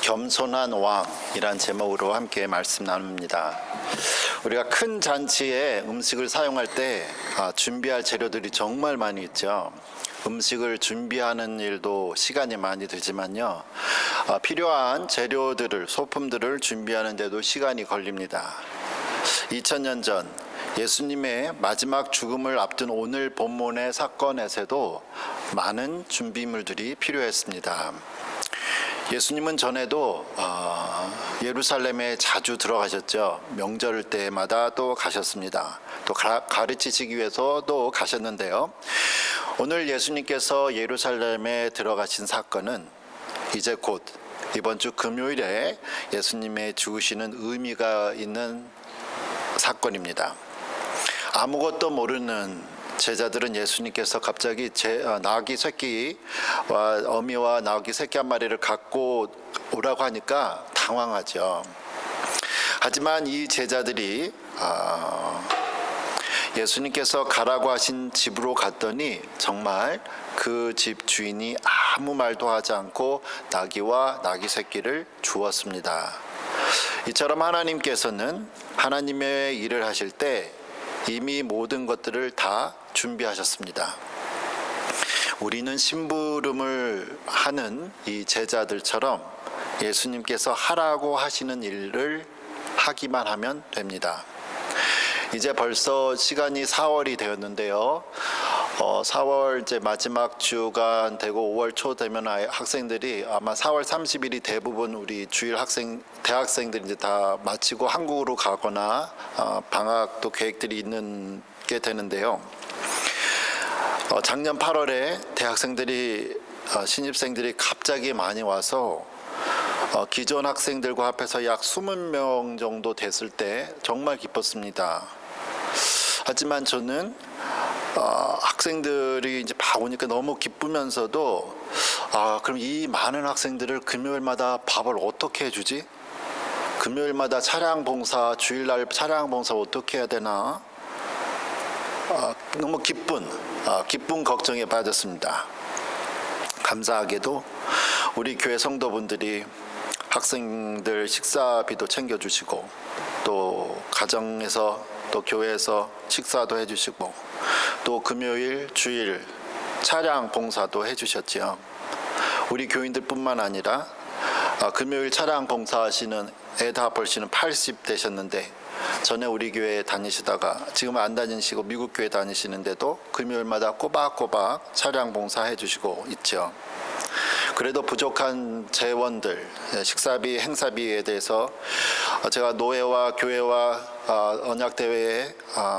겸손한 왕이란 제목으로 함께 말씀 나눕니다. 우리가 큰 잔치에 음식을 사용할 때 준비할 재료들이 정말 많이 있죠. 음식을 준비하는 일도 시간이 많이 들지만요, 필요한 재료들을, 소품들을 준비하는 데도 시간이 걸립니다. 2000년 전 예수님의 마지막 죽음을 앞둔 오늘 본문의 사건에서도 많은 준비물들이 필요했습니다. 예수님은 전에도 예루살렘에 자주 들어가셨죠. 명절 때마다 또 가셨습니다. 또 가르치시기 위해서 또 가셨는데요, 오늘 예수님께서 예루살렘에 들어가신 사건은 이제 곧 이번 주 금요일에 예수님의 죽으시는 의미가 있는 사건입니다. 아무것도 모르는 제자들은 예수님께서 갑자기 나귀 새끼와 어미와 나귀 새끼 한 마리를 갖고 오라고 하니까 당황하죠. 하지만 이 제자들이 예수님께서 가라고 하신 집으로 갔더니 정말 그 집 주인이 아무 말도 하지 않고 나귀와 나귀 새끼를 주었습니다. 이처럼 하나님께서는 하나님의 일을 하실 때 이미 모든 것들을 다 준비하셨습니다. 우리는 심부름을 하는 이 제자들처럼 예수님께서 하라고 하시는 일을 하기만 하면 됩니다. 이제 벌써 시간이 4월이 되었는데요. 4월 이제 마지막 주간 되고 5월 초 되면 학생들이 아마 4월 30일이 대부분 우리 주일 대학생들이 이제 다 마치고 한국으로 가거나 방학도 계획들이 있는 게 되는데요. 작년 8월에 대학생들이 신입생들이 갑자기 많이 와서 기존 학생들과 합해서 약 20명 정도 됐을 때 정말 기뻤습니다. 하지만 저는 학생들이 이제 막 오니까 너무 기쁘면서도 그럼 이 많은 학생들을 금요일마다 밥을 어떻게 해주지? 금요일마다 차량 봉사, 주일날 차량 봉사 어떻게 해야 되나? 너무 기쁜 걱정에 빠졌습니다. 감사하게도 우리 교회 성도분들이 학생들 식사비도 챙겨주시고 또 가정에서 또 교회에서 식사도 해주시고 또 금요일, 주일 차량 봉사도 해주셨지요. 우리 교인들뿐만 아니라 금요일 차량 봉사하시는 에다 벌씨는 80 되셨는데 전에 우리 교회에 다니시다가 지금 안 다니시고 미국 교회 다니시는데도 금요일마다 꼬박꼬박 차량 봉사해 주시고 있죠. 그래도 부족한 재원들, 식사비, 행사비에 대해서 제가 노회와 교회와 언약대회에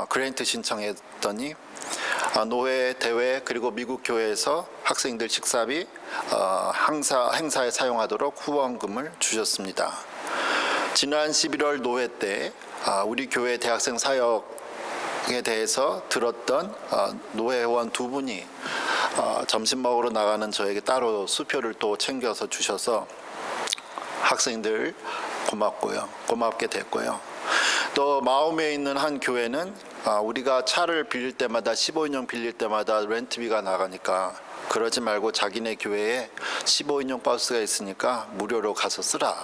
그랜트 신청했더니 노회, 대회 그리고 미국 교회에서 학생들 식사비 행사에 사용하도록 후원금을 주셨습니다. 지난 11월 노회 때 우리 교회 대학생 사역에 대해서 들었던 노회원 두 분이 점심 먹으러 나가는 저에게 따로 수표를 또 챙겨서 주셔서 학생들 고맙게 됐고요. 또 마음에 있는 한 교회는 우리가 차를 빌릴 때마다 15인용 빌릴 때마다 렌트비가 나가니까 그러지 말고 자기네 교회에 15인용 버스가 있으니까 무료로 가서 쓰라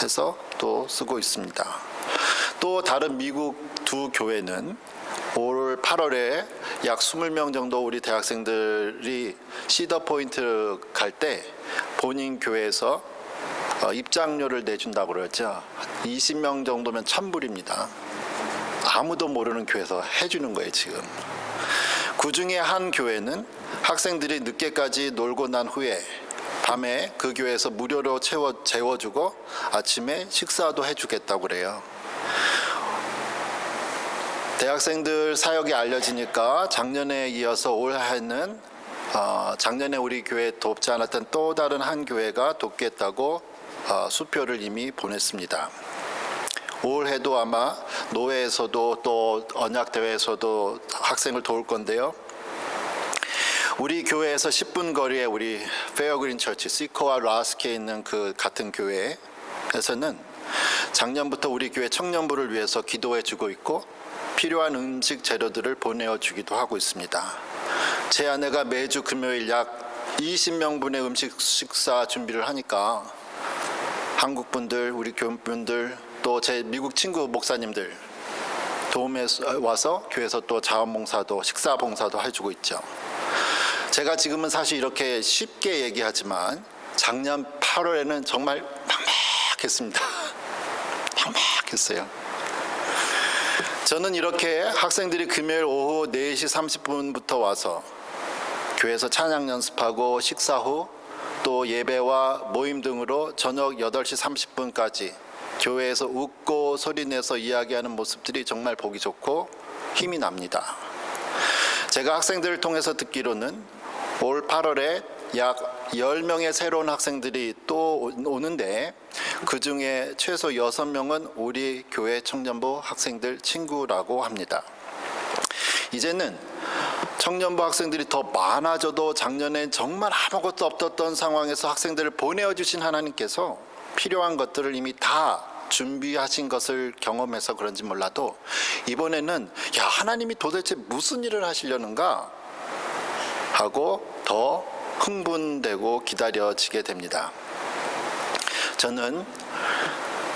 해서 또 쓰고 있습니다. 또 다른 미국 두 교회는 올 8월에 약 20명 정도 우리 대학생들이 시더포인트 갈 때 본인 교회에서 입장료를 내준다고 그러죠. 20명 정도면 1,000불입니다. 아무도 모르는 교회에서 해주는 거예요 지금. 그 중에 한 교회는 학생들이 늦게까지 놀고 난 후에 밤에 그 교회에서 무료로 재워주고 아침에 식사도 해주겠다고 그래요. 대학생들 사역이 알려지니까 작년에 이어서 올해는 작년에 우리 교회 돕지 않았던 또 다른 한 교회가 돕겠다고 수표를 이미 보냈습니다. 올해도 아마 노회에서도 또 언약대회에서도 학생을 도울 건데요. 우리 교회에서 10분 거리에 우리 페어그린 처치, 시코와 라스키에 있는 그 같은 교회에서는 작년부터 우리 교회 청년부를 위해서 기도해 주고 있고 필요한 음식 재료들을 보내어 주기도 하고 있습니다. 제 아내가 매주 금요일 약 20명분의 식사 준비를 하니까 한국 분들, 우리 교인분들, 또 제 미국 친구 목사님들 도움에 와서 교회에서 또 자원봉사도 식사봉사도 해주고 있죠. 제가 지금은 사실 이렇게 쉽게 얘기하지만 작년 8월에는 정말 막막했습니다. 막막했어요. 저는 이렇게 학생들이 금요일 오후 4시 30분부터 와서 교회에서 찬양 연습하고 식사 후 또 예배와 모임 등으로 저녁 8시 30분까지 교회에서 웃고 소리내서 이야기하는 모습들이 정말 보기 좋고 힘이 납니다. 제가 학생들을 통해서 듣기로는 올 8월에 약 10명의 새로운 학생들이 또 오는데 그 중에 최소 6명은 우리 교회 청년부 학생들 친구라고 합니다. 이제는 청년부 학생들이 더 많아져도 작년엔 정말 아무것도 없었던 상황에서 학생들을 보내주신 하나님께서 필요한 것들을 이미 다 준비하신 것을 경험해서 그런지 몰라도 이번에는 야, 하나님이 도대체 무슨 일을 하시려는가 하고 더 흥분되고 기다려지게 됩니다. 저는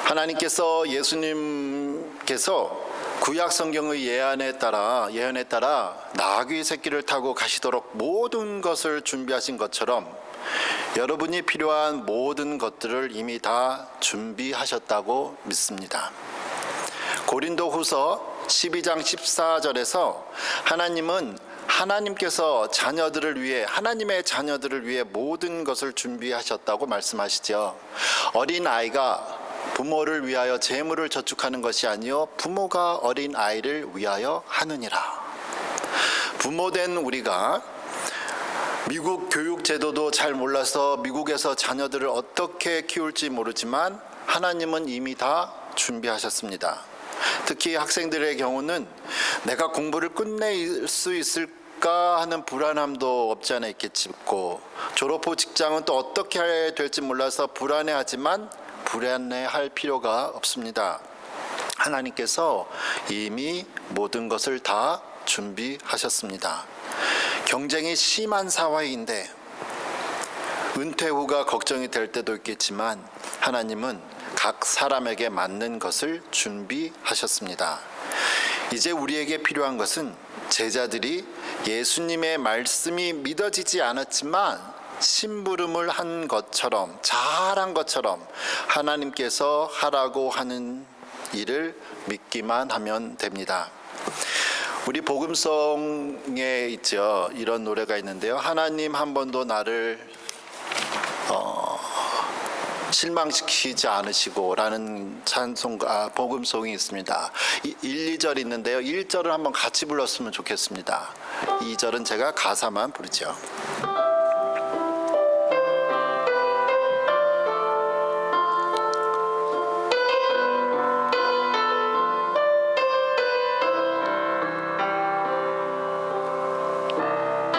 하나님께서 예수님께서 구약 성경의 예언에 따라 나귀 새끼를 타고 가시도록 모든 것을 준비하신 것처럼 여러분이 필요한 모든 것들을 이미 다 준비하셨다고 믿습니다. 고린도후서 12장 14절에서 하나님께서 하나님의 자녀들을 위해 모든 것을 준비하셨다고 말씀하시죠. 어린 아이가 부모를 위하여 재물을 저축하는 것이 아니요 부모가 어린 아이를 위하여 하느니라. 부모된 우리가 미국 교육 제도도 잘 몰라서 미국에서 자녀들을 어떻게 키울지 모르지만 하나님은 이미 다 준비하셨습니다. 특히 학생들의 경우는 내가 공부를 끝낼 수 있을까 하는 불안함도 없지 않아 있겠고 졸업 후 직장은 또 어떻게 해야 될지 몰라서 불안해하지만 불안해할 필요가 없습니다. 하나님께서 이미 모든 것을 다 준비하셨습니다. 경쟁이 심한 사회인데 은퇴 후가 걱정이 될 때도 있겠지만 하나님은 각 사람에게 맞는 것을 준비하셨습니다. 이제 우리에게 필요한 것은 제자들이 예수님의 말씀이 믿어지지 않았지만 심부름을 잘한 것처럼 하나님께서 하라고 하는 일을 믿기만 하면 됩니다. 우리 복음송에 있죠. 이런 노래가 있는데요. 하나님 한 번도 나를 실망시키지 않으시고 라는 복음송이 있습니다. 1, 2절 있는데요. 1절을 한번 같이 불렀으면 좋겠습니다. 2절은 제가 가사만 부르죠.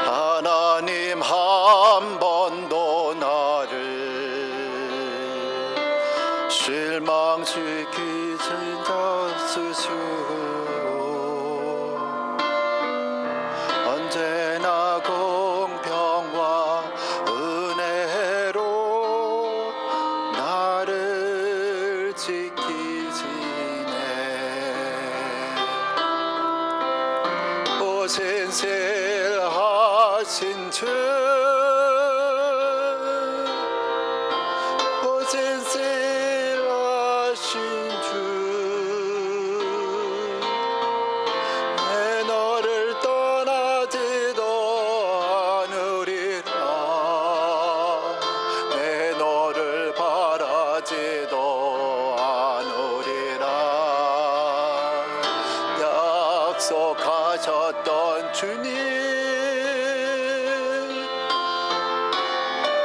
하나님 한 번도 나를 실망시키지 않으시고 언제나 공평과 은혜로 나를 지키시네. 오신실하신 주 내 너를 떠나지도 않으리라. 내 너를 바라지도 않으리라. 약속하셨던 주님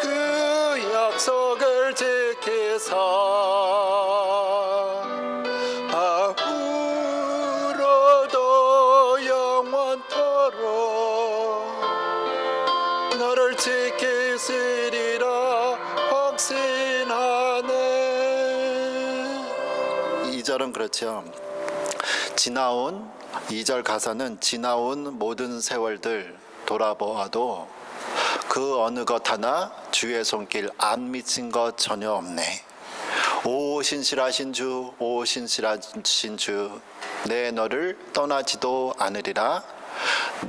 그 약속을 지키사 아무로도 영원토록 너를 지키시리라 확신하네. 2절은 그렇죠. 2절 가사는 지나온 모든 세월들 돌아보아도 그 어느 것 하나 주의 손길 안 미친 것 전혀 없네. 오 신실하신 주, 오 신실하신 주, 내 너를 떠나지도 않으리라,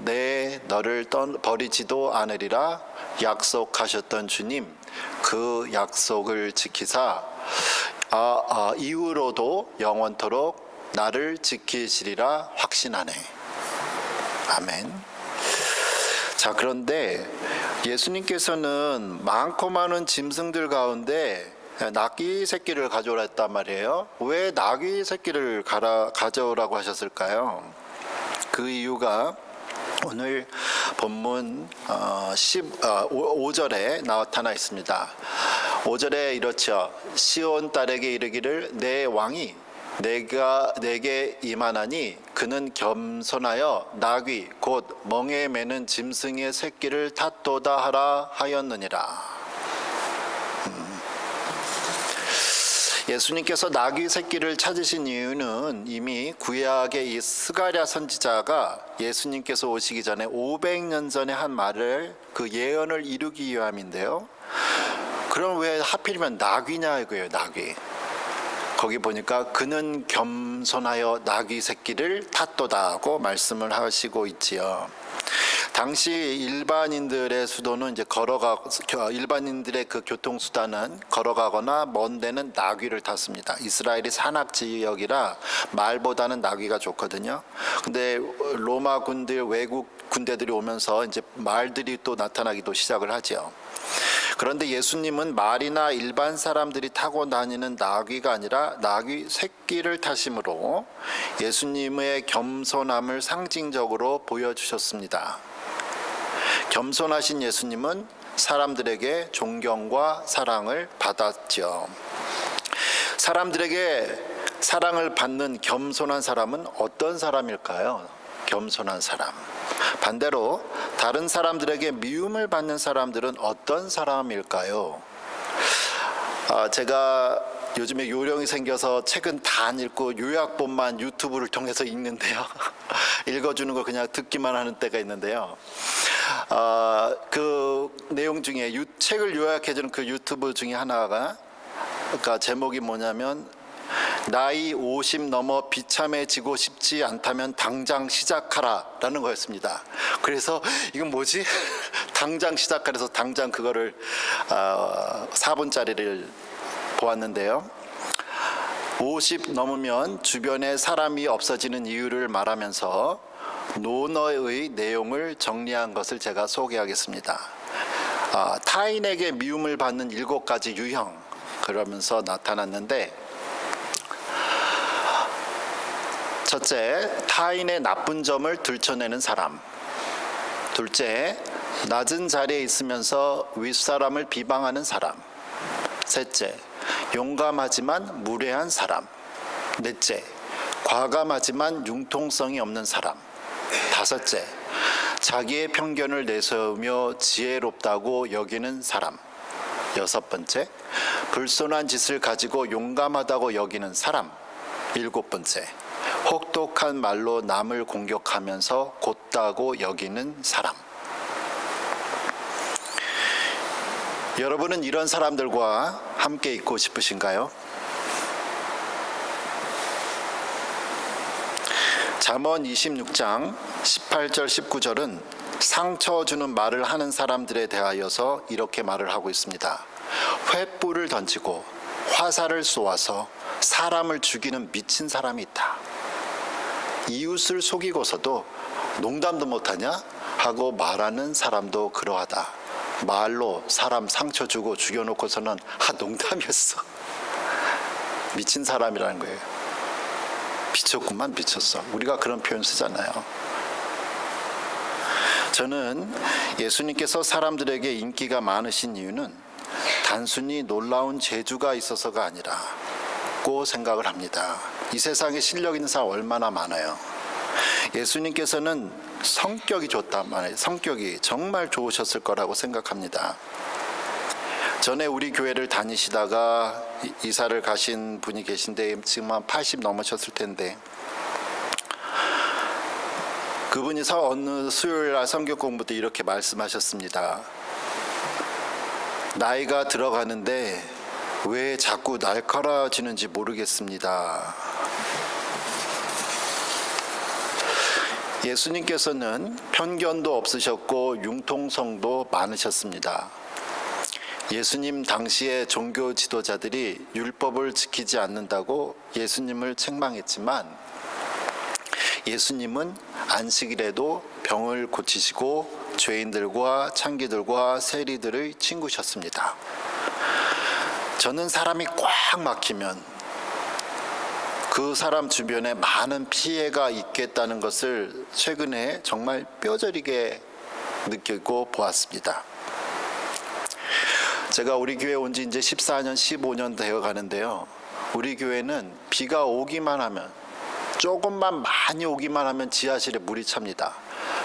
내 너를 버리지도 않으리라 약속하셨던 주님, 그 약속을 지키사 이후로도 영원토록 나를 지키시리라 확신하네. 아멘. 자, 그런데 예수님께서는 많고 많은 짐승들 가운데 나귀 새끼를 가져오라 했단 말이에요. 왜 나귀 새끼를 가져오라고 하셨을까요? 그 이유가 오늘 본문 5절에 나타나 있습니다. 5절에 이렇죠. 시온 딸에게 이르기를 내 왕이 내게 임하나니 그는 겸손하여 나귀 곧 멍에 매는 짐승의 새끼를 탓도다 하라 하였느니라. 예수님께서 나귀 새끼를 찾으신 이유는 이미 구약의 이 스가랴 선지자가 예수님께서 오시기 전에 500년 전에 한 말을, 그 예언을 이루기 위함인데요. 그럼 왜 하필이면 나귀냐 이거예요. 나귀. 거기 보니까 그는 겸손하여 나귀 새끼를 탔도다 하고 말씀을 하시고 있지요. 당시 일반인들의 수도는 이제 일반인들의 그 교통수단은 걸어가거나 먼 데는 나귀를 탔습니다. 이스라엘이 산악 지역이라 말보다는 나귀가 좋거든요. 근데 로마 외국 군대들이 오면서 이제 말들이 또 나타나기도 시작을 하죠. 그런데 예수님은 말이나 일반 사람들이 타고 다니는 나귀가 아니라 나귀 새끼를 타심으로 예수님의 겸손함을 상징적으로 보여주셨습니다. 겸손하신 예수님은 사람들에게 존경과 사랑을 받았죠. 사람들에게 사랑을 받는 겸손한 사람은 어떤 사람일까요? 겸손한 사람. 반대로 다른 사람들에게 미움을 받는 사람들은 어떤 사람일까요? 제가 요즘에 요령이 생겨서 책은 다 안 읽고 요약본만 유튜브를 통해서 읽는데요. 읽어주는 걸 그냥 듣기만 하는 때가 있는데요. 그 내용 중에 책을 요약해주는 그 유튜브 중에 하나가, 그러니까 제목이 뭐냐면 나이 50 넘어 비참해지고 싶지 않다면 당장 시작하라 라는 거였습니다. 그래서 이건 뭐지? 당장 시작하래서 당장 그거를 4분짜리를 보았는데요. 50 넘으면 주변에 사람이 없어지는 이유를 말하면서 논어의 내용을 정리한 것을 제가 소개하겠습니다. 타인에게 미움을 받는 7가지 유형, 그러면서 나타났는데, 첫째, 타인의 나쁜 점을 들춰내는 사람. 둘째, 낮은 자리에 있으면서 윗사람을 비방하는 사람. 셋째, 용감하지만 무례한 사람. 넷째, 과감하지만 융통성이 없는 사람. 다섯째, 자기의 편견을 내세우며 지혜롭다고 여기는 사람. 여섯 번째, 불손한 짓을 가지고 용감하다고 여기는 사람. 일곱 번째, 혹독한 말로 남을 공격하면서 곧다고 여기는 사람. 여러분은 이런 사람들과 함께 있고 싶으신가요? 잠언 26장 18절 19절은 상처 주는 말을 하는 사람들에 대하여서 이렇게 말을 하고 있습니다. 횃불을 던지고 화살을 쏘아서 사람을 죽이는 미친 사람이 있다. 이웃을 속이고서도 농담도 못하냐 하고 말하는 사람도 그러하다. 말로 사람 상처 주고 죽여놓고서는 농담이었어. 미친 사람이라는 거예요. 미쳤구만, 미쳤어. 우리가 그런 표현 쓰잖아요. 저는 예수님께서 사람들에게 인기가 많으신 이유는 단순히 놀라운 재주가 있어서가 아니라고 생각을 합니다. 이 세상에 실력 있는 사람 얼마나 많아요. 예수님께서는 성격이 좋단 말이에요. 성격이 정말 좋으셨을 거라고 생각합니다. 전에 우리 교회를 다니시다가 이사를 가신 분이 계신데 지금 한 80 넘으셨을 텐데, 그분이 어느 수요일날 성경 공부 때 이렇게 말씀하셨습니다. 나이가 들어가는데 왜 자꾸 날카로워지는지 모르겠습니다. 예수님께서는 편견도 없으셨고 융통성도 많으셨습니다. 예수님 당시의 종교 지도자들이 율법을 지키지 않는다고 예수님을 책망했지만 예수님은 안식일에도 병을 고치시고 죄인들과 창기들과 세리들의 친구셨습니다. 저는 사람이 꽉 막히면 그 사람 주변에 많은 피해가 있겠다는 것을 최근에 정말 뼈저리게 느끼고 보았습니다. 제가 우리 교회 온 지 이제 14년, 15년 되어 가는데요. 우리 교회는 비가 오기만 하면, 조금만 많이 오기만 하면 지하실에 물이 찹니다.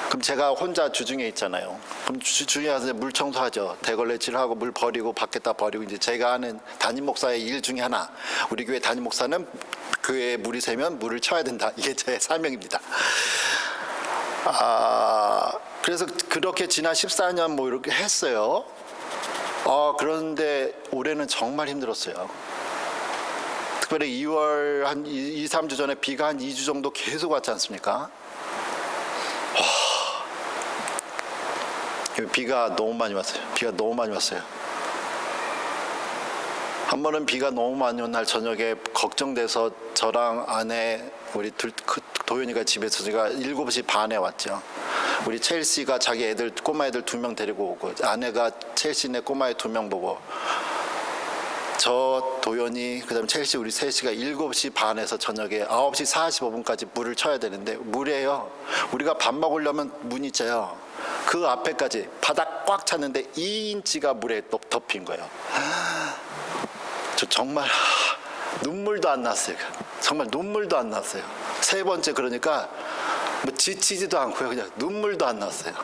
그럼 제가 혼자 주중에 있잖아요. 그럼 주중에 가서 물 청소하죠. 대걸레질하고 물 버리고 밖에다 버리고. 이제 제가 하는 담임 목사의 일 중에 하나. 우리 교회 담임 목사는 교회에 물이 새면 물을 쳐야 된다. 이게 제 사명입니다. 그래서 그렇게 지난 14년 뭐 이렇게 했어요. 그런데 올해는 정말 힘들었어요. 특별히 2월 한 2, 3주 전에 비가 한 2주 정도 계속 왔지 않습니까? 비가 너무 많이 왔어요. 비가 너무 많이 왔어요. 한 번은 비가 너무 많이 온 날 저녁에 걱정돼서 저랑 아내 우리 도윤이가 집에서 제가 7시 반에 왔죠. 우리 첼시가 자기 애들 꼬마 애들 2명 데리고 오고 아내가 첼시네 꼬마 애 2명 보고 저 도연이 그다음에 첼시 우리 셋이가 7시 반에서 저녁에 9시 45분까지 물을 쳐야 되는데 물이에요. 우리가 밥 먹으려면 문이 째요. 그 앞에까지 바닥 꽉 찼는데 2인치가 물에 덮인 거예요. 저 정말 눈물도 안 났어요. 정말 눈물도 안 났어요. 세 번째 그러니까 뭐 지치지도 않고요. 그냥 눈물도 안 났어요.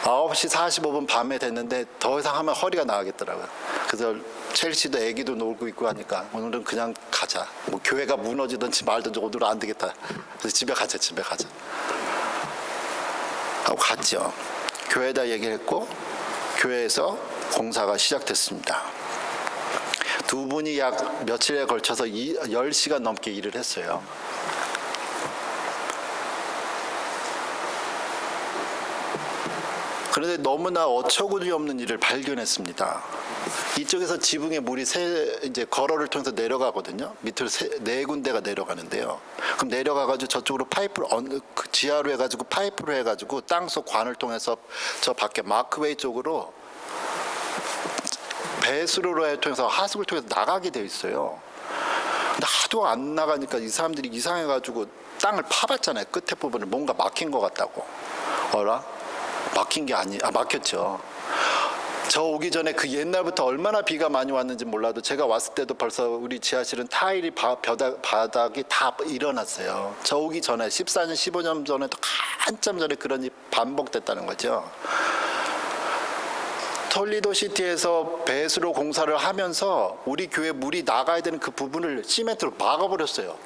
9시 45분 밤에 됐는데 더 이상 하면 허리가 나가겠더라고요. 그래서 첼시도 애기도 놀고 있고 하니까 오늘은 그냥 가자. 뭐 교회가 무너지든지 말든지 오늘은 안 되겠다. 그래서 집에 가자. 하고 갔죠. 교회에다 얘기를 했고 교회에서 공사가 시작됐습니다. 두 분이 약 며칠에 걸쳐서 10시간 넘게 일을 했어요. 그런데 너무나 어처구니 없는 일을 발견했습니다. 이쪽에서 지붕에 물이 이제 걸어를 통해서 내려가거든요. 밑으로 4군데가 내려가는데요. 그럼 내려가가지고 저쪽으로 파이프를 지하로 해가지고 파이프로 해가지고 땅속 관을 통해서 저 밖에 마크웨이 쪽으로 배수로를 통해서 하수구를 통해서 나가게 돼 있어요. 근데 하도 안 나가니까 이 사람들이 이상해가지고 땅을 파봤잖아요. 끝에 부분을 뭔가 막힌 것 같다고. 막힌 게 막혔죠. 저 오기 전에 그 옛날부터 얼마나 비가 많이 왔는지 몰라도 제가 왔을 때도 벌써 우리 지하실은 타일이 바닥이 다 일어났어요. 저 오기 전에 14년 15년 전에도 한참 전에 그런 일이 반복됐다는 거죠. 톨리도 시티에서 배수로 공사를 하면서 우리 교회 물이 나가야 되는 그 부분을 시멘트로 막아버렸어요.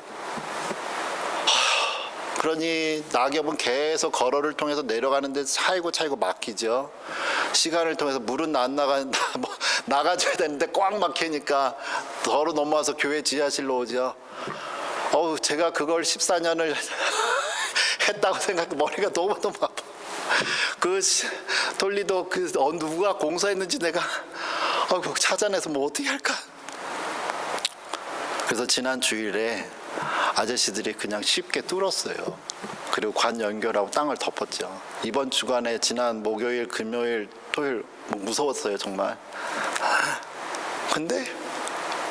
그러니 낙엽은 계속 걸어를 통해서 내려가는데 차이고 막히죠. 시간을 통해서 물은 안 나간다. 나가줘야 되는데 꽉 막히니까 더러 넘어와서 교회 지하실로 오죠. 제가 그걸 14년을 했다고 생각해 머리가 너무 아파. 톨리도 누가 공사했는지 내가 찾아내서 뭐 어떻게 할까. 그래서 지난 주일에 아저씨들이 그냥 쉽게 뚫었어요. 그리고 관 연결하고 땅을 덮었죠. 이번 주간에 지난 목요일, 금요일, 토요일 무서웠어요 정말. 근데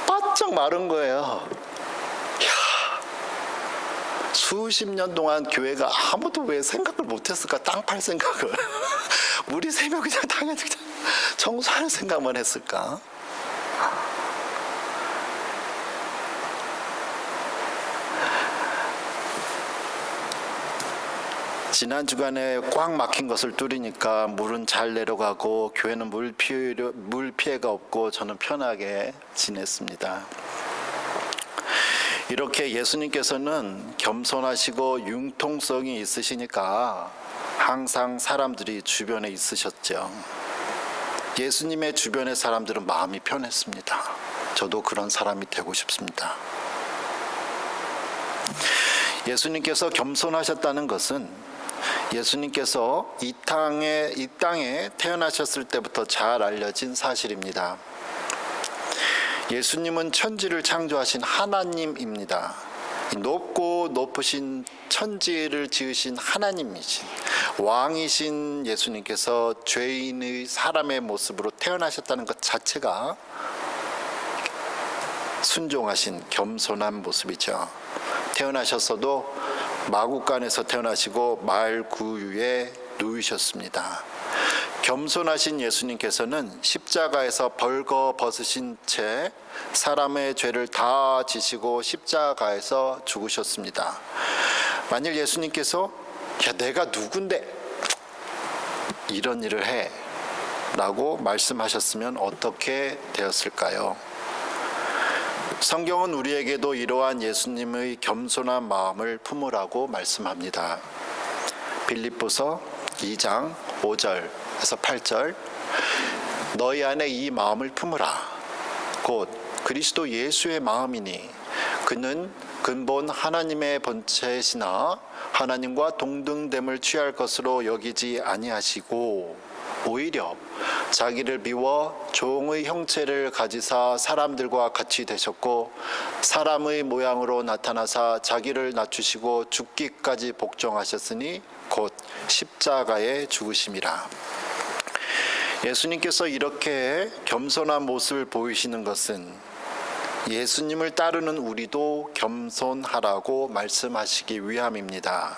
바짝 마른 거예요. 수십 년 동안 교회가 아무도 왜 생각을 못했을까? 땅 팔 생각을. 물이 새면 그냥 당연히 청소하는 생각만 했을까? 지난 주간에 꽉 막힌 것을 뚫으니까 물은 잘 내려가고 교회는 물 피해가 없고 저는 편하게 지냈습니다. 이렇게 예수님께서는 겸손하시고 융통성이 있으시니까 항상 사람들이 주변에 있으셨죠. 예수님의 주변의 사람들은 마음이 편했습니다. 저도 그런 사람이 되고 싶습니다. 예수님께서 겸손하셨다는 것은 예수님께서 이 땅에 태어나셨을 때부터 잘 알려진 사실입니다. 예수님은 천지를 창조하신 하나님입니다. 높고 높으신 천지를 지으신 하나님이신 왕이신 예수님께서 죄인의 사람의 모습으로 태어나셨다는 것 자체가 순종하신 겸손한 모습이죠. 태어나셨어도 마구간에서 태어나시고 말구유에 누이셨습니다. 겸손하신 예수님께서는 십자가에서 벌거벗으신 채 사람의 죄를 다 지시고 십자가에서 죽으셨습니다. 만일 예수님께서 내가 누군데 이런 일을 해 라고 말씀하셨으면 어떻게 되었을까요? 성경은 우리에게도 이러한 예수님의 겸손한 마음을 품으라고 말씀합니다. 빌립보서 2장 5절에서 8절 너희 안에 이 마음을 품으라 곧 그리스도 예수의 마음이니 그는 근본 하나님의 본체시나 하나님과 동등됨을 취할 것으로 여기지 아니하시고 오히려 자기를 비워 종의 형체를 가지사 사람들과 같이 되셨고 사람의 모양으로 나타나사 자기를 낮추시고 죽기까지 복종하셨으니 곧 십자가에 죽으심이라. 예수님께서 이렇게 겸손한 모습을 보이시는 것은 예수님을 따르는 우리도 겸손하라고 말씀하시기 위함입니다.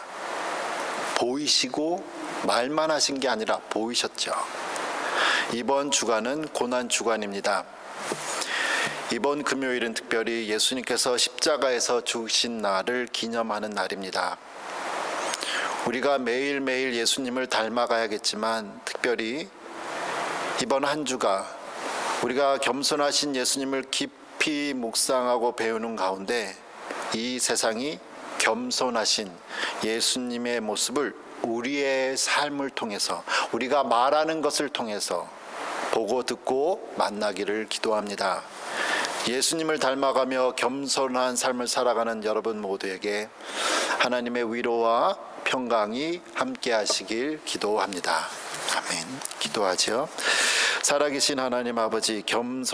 보이시고 말만 하신 게 아니라 보이셨죠. 이번 주간은 고난 주간입니다. 이번 금요일은 특별히 예수님께서 십자가에서 죽으신 날을 기념하는 날입니다. 우리가 매일매일 예수님을 닮아가야겠지만 특별히 이번 한 주가 우리가 겸손하신 예수님을 깊이 묵상하고 배우는 가운데 이 세상이 겸손하신 예수님의 모습을 우리의 삶을 통해서 우리가 말하는 것을 통해서 보고 듣고 만나기를 기도합니다. 예수님을 닮아가며 겸손한 삶을 살아가는 여러분 모두에게 하나님의 위로와 평강이 함께 하시길 기도합니다. 아멘. 기도하죠. 살아계신 하나님 아버지, 겸손한